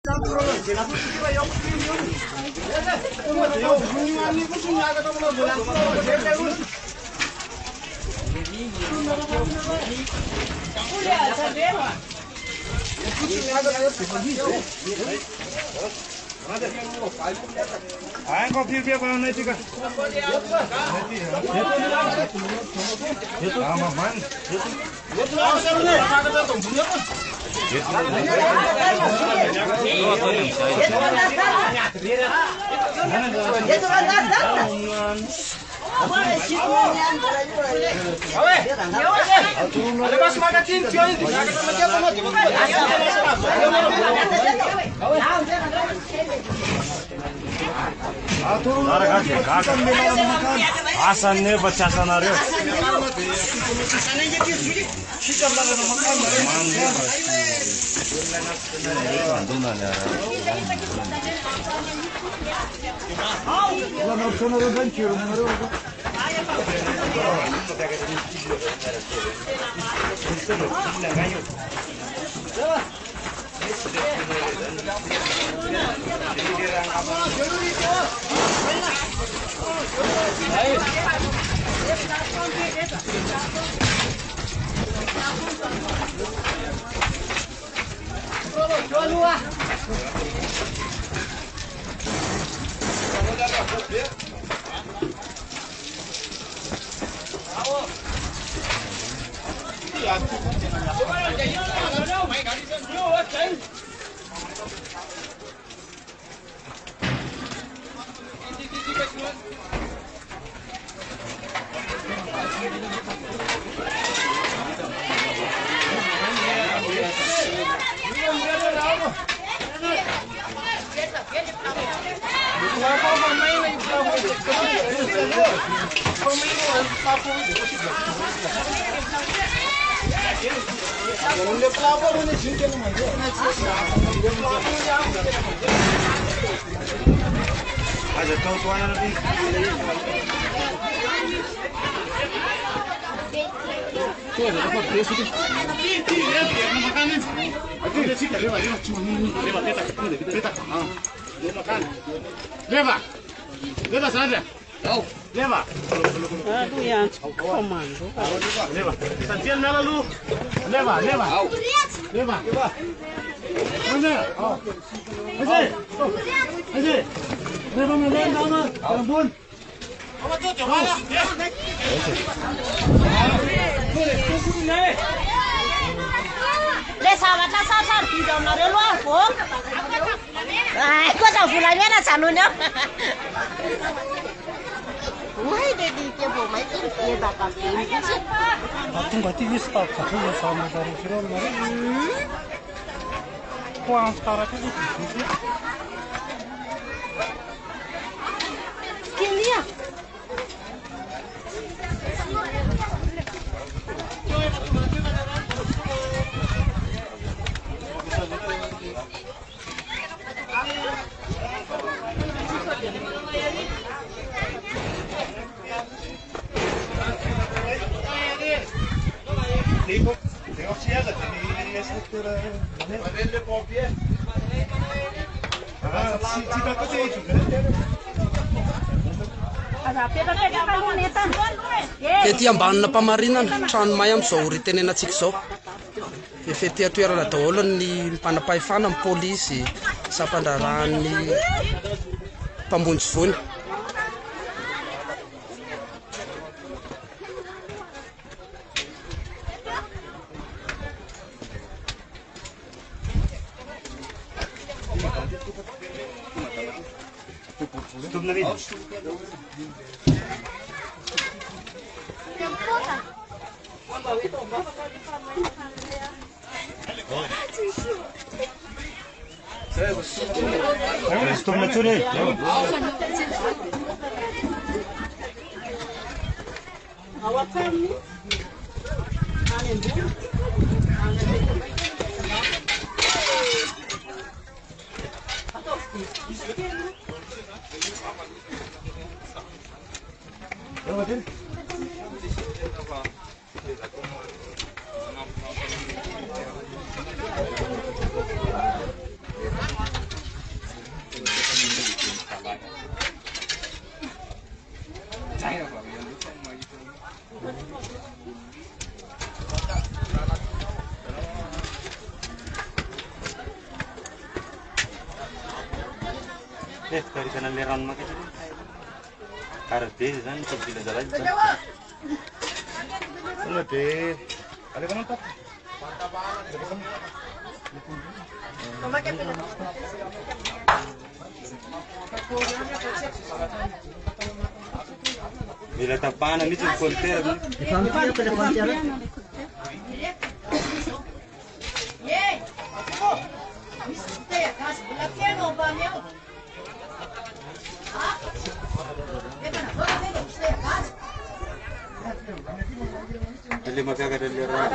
Kau pilih apa yang nanti kan? Asannya baca sanario. Ada tuan nanti. Leva sana. Leva. Aduh yang komando. Leva. Santian nala lu. Leva. Leva. Mana? Aje. Leva mana? Ampun. Apa tu coba lah. Le sama ta sa di dalam nare lu aku. Kau tahu pulangnya nak sanunya. Wah, dedi ke bomai tu dia dah kasih. Aku nggak tinggi stok, aku ya sama dari Firon mana? Kuang setara tu sih. Kilia. Fety ambanina mpamarinana trano mayam zao ritenena atsika zao e fety atoerana daholo ny mpanapahefana amin'ny polisy sampandrarahan'ny mpamonjy voany. Stop na tu ni. Dari sana leran makin itu. Karena sana sebila jalan. Lebih. Ada kan tak? Bila tapan ini cuma konter. Jadi maka ada leran.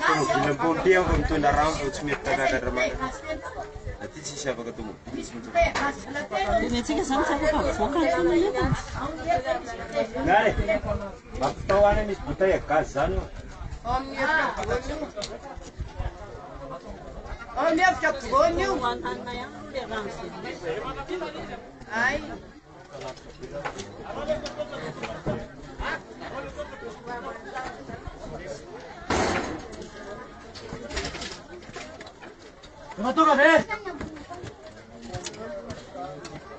Kalau pun dia untuk darah usmit tak ada ramai. Nanti siapa ketemu? Nggak, waktu tahuan ini kita ya kasan. Om dia cakap bonyu. Ay. Tengah turun deh.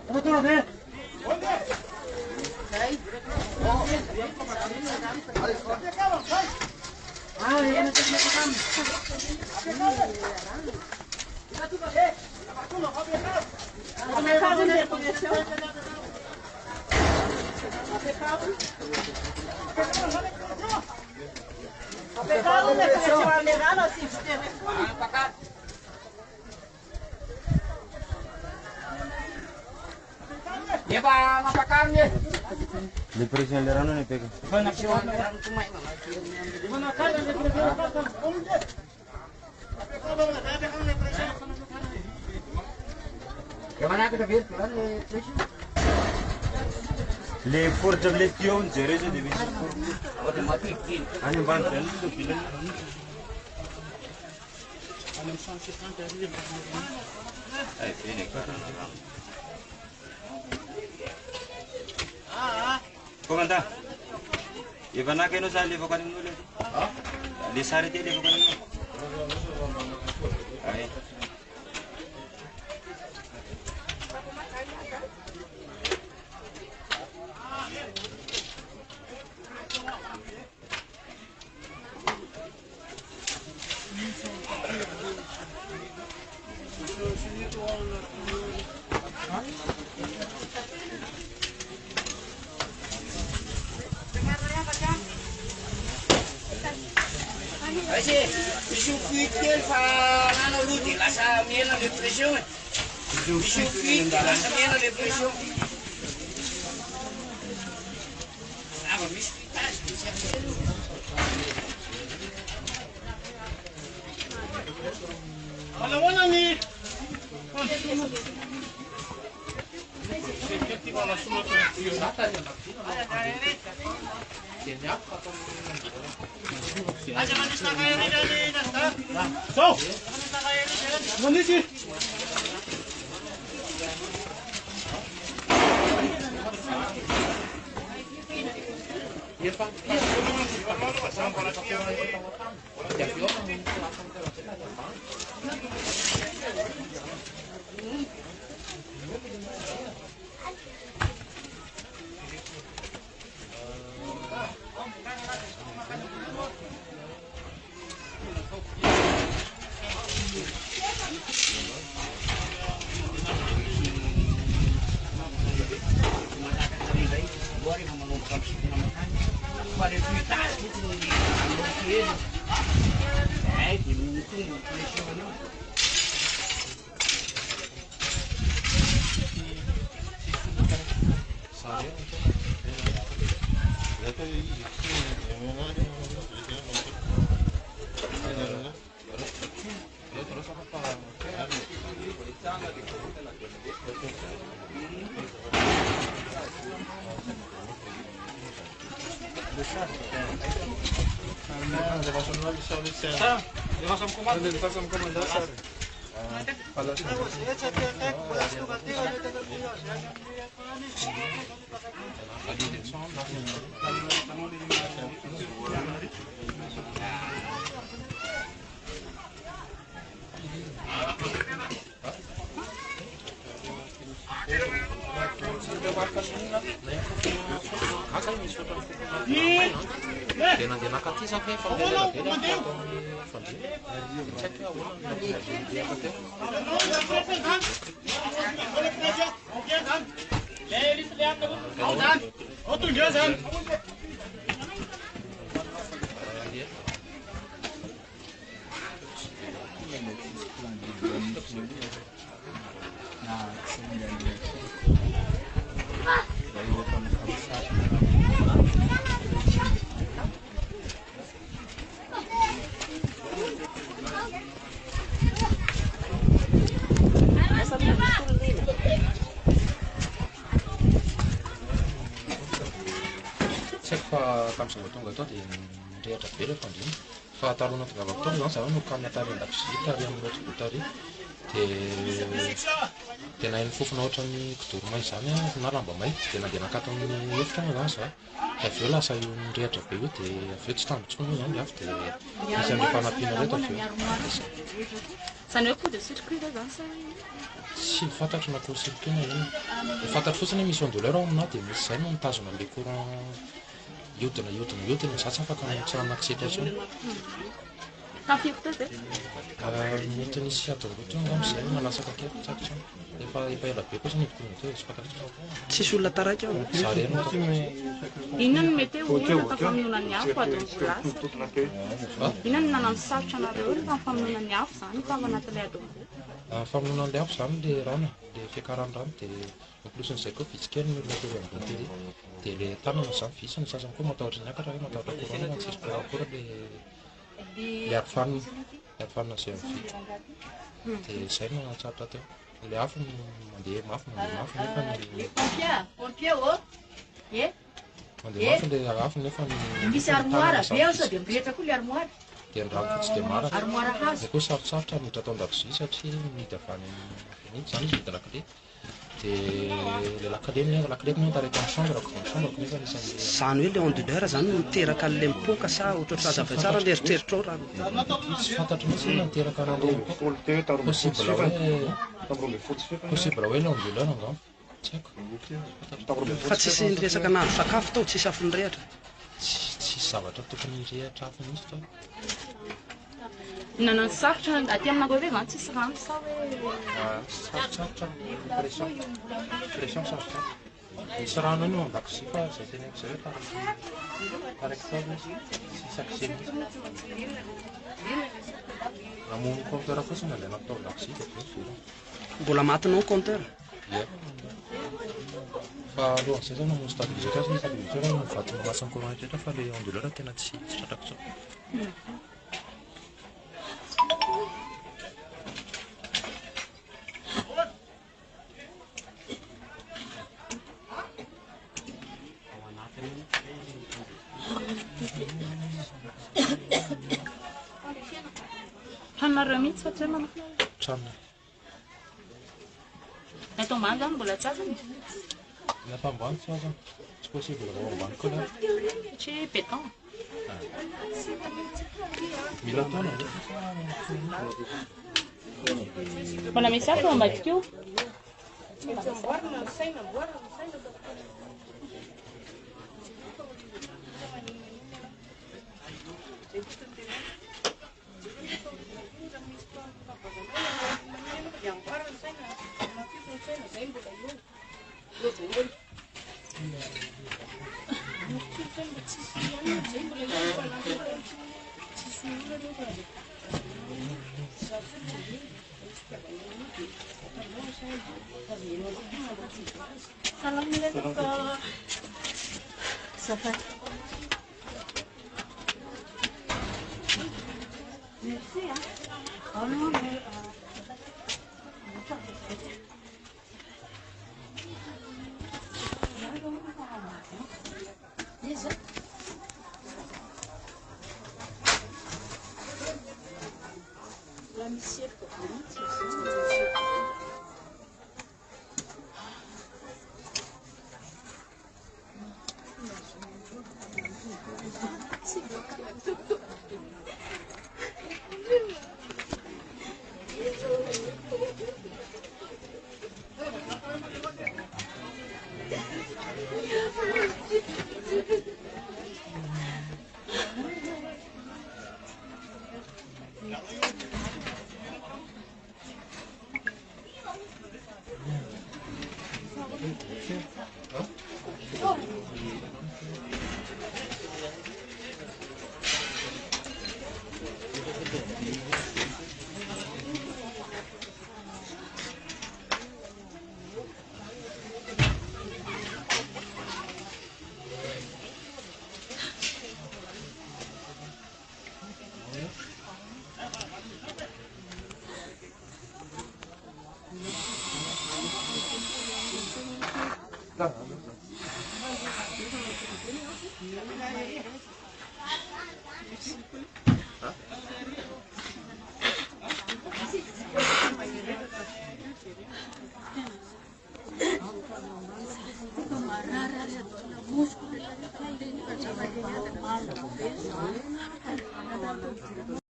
Tengah turun deh. Ya Pak, ngapakannya? Di perisian leran ini pegang. Gimana kita biar? Lepur jam lepion jere je divisi. Ani banten itu bilan. Ini kan. Komanda. Ibana kenu sali bukan dulu. Di sari dia bukan dulu. Ai. Kasi, isukwit pa ano luti lasa miela depresyon. Isukwit lasa miela depresyon. Ako miskitas. Malawana ni. Aja manis na kayo rin natin, nasta? So! Manis na kayo rin. Manis eh! Tena dia nakatisa fa efa ndeha dia tsaiky hoe ahoana Tam'izay tonga tao dia nirehatra be ilay fandriana fa taroana tonga avy tao zany zaho no kamy atary an-dakozia tary amin'ny ohatry tary dia tena hainy fofona ohatran'ny kidoro-may zany na lamba may dia nandeha nakato amin'ny efitra zany zaho dia avy eo lasa io nirehatra be io dia avy eo tsy tambontsony io zany avy dia misy amin'ny fanampiana reto avy eo. Zany hoe coup de circuit zany sa tsy fantatro na coup de circuit na ino. Fantatro fotsiny misy ondoleur ao aminahy dia misy izay no mitazona an'ilay courant iodina za tsy afaka tsy anakisetra intsony. Tafiako teo dia mety nisy atao-roatra io angamba izay nalasaka kely tsakitra efa ela be kosa nidikony teo tsy fantatro. Tsisy olona taraiky ao. Za reny inona no mety hoe rehefa famonoana ny afo adonko lasa inona no nanano sarotra anareo rehefa famonoana ny afo zany fa ao anatin'ilay adonko famonoana an'ilay afo zany le rano dia fiakaran'ny rano dia implosin'izay koa vitsikely ny olona teo ambony tele dia le tanana zany visy ny sasany koa matahotra niakatra hoe matahotra courant fa tsisy korakora le arofanina izay amin'ny vy dia izay no natsarotra teo le afo mandeha mafy nefa mandeha mafy le afo nefa Misy armoire be ao sao dia mirehitra koa le armoire. dia ny rano fotsy dia maratra Armoire hazo. dia koa sarosarotra miditra atao an-dakozia satria midy avy any Nidy zany izy midy lakile dia le lakile no tareka amin'ny chambreko nefa nisany Zany hoe le onduleur zany no miteraka an'ilay mipoka sa ohatrohatra aza avy tsara ny eritreritra ao raha. tsy fantatro mihitsy hoe niteraka an'ilay possible hoe le onduleur angamba tsy haiko Fa tsisy resaka naharo sakafo tao tsisy afony rehatra. tsy zavatra tokony rehatra hafa mihitsy tao nanano sarotra aty aminako hoe zany tsisy rano sa hoe sarosarotra pression sarosarotra misy rano iny ao an-dakozia fa zay teneko zay hoe taraiky tao izy tsisy akse mihitsy namono compteur fotsiny alaina tao an-dakozia dia zay Mbola matinao compteur. ia fa alohan'izay zany namono stabiliseur azy ny stabiliseur no mivatona masan'ny courant rehetra fa le onduleur tena tsy tratrako tsao tranonareo mihitsy fa tsy hoe manafina tranona eto ambany zany mbola tsy azany lafa ambany tsy aza tsy possible vao ambany koa la satria béton mila taona mbola misy afo eo ambadika io